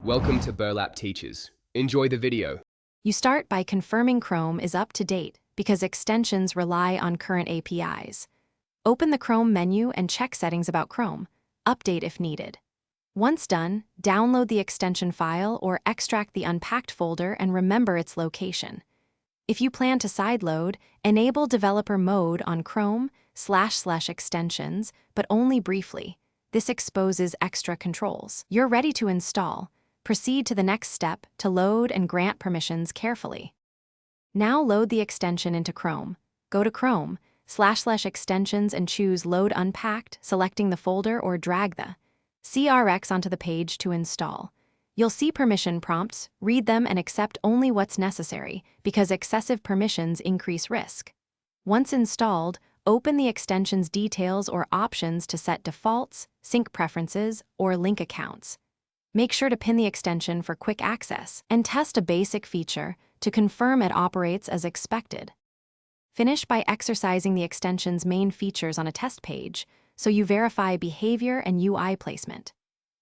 Welcome to Burlap Teachers. Enjoy the video. You start by confirming Chrome is up to date because extensions rely on current APIs. Open the Chrome menu and check settings about Chrome. Update if needed. Once done, download the extension file or extract the unpacked folder and remember its location. If you plan to sideload, enable developer mode on Chrome//extensions, but only briefly. This exposes extra controls. You're ready to install. Proceed to the next step to load and grant permissions carefully. Now load the extension into Chrome. Go to Chrome//extensions and choose Load Unpacked, selecting the folder or drag the CRX onto the page to install. You'll see permission prompts, read them and accept only what's necessary because excessive permissions increase risk. Once installed, open the extension's details or options to set defaults, sync preferences, or link accounts. Make sure to pin the extension for quick access and test a basic feature to confirm it operates as expected. Finish by exercising the extension's main features on a test page so you verify behavior and UI placement.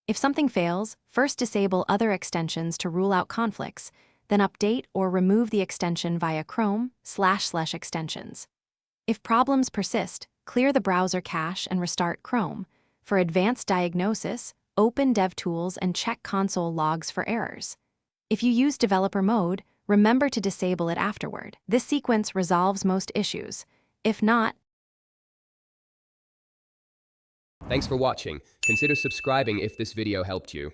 If something fails, first disable other extensions to rule out conflicts, then update or remove the extension via Chrome//extensions. If problems persist, clear the browser cache and restart Chrome. For advanced diagnosis, open DevTools and check console logs for errors. If you use developer mode, remember to disable it afterward. This sequence resolves most issues. If not, Thanks for watching. Consider subscribing if this video helped you.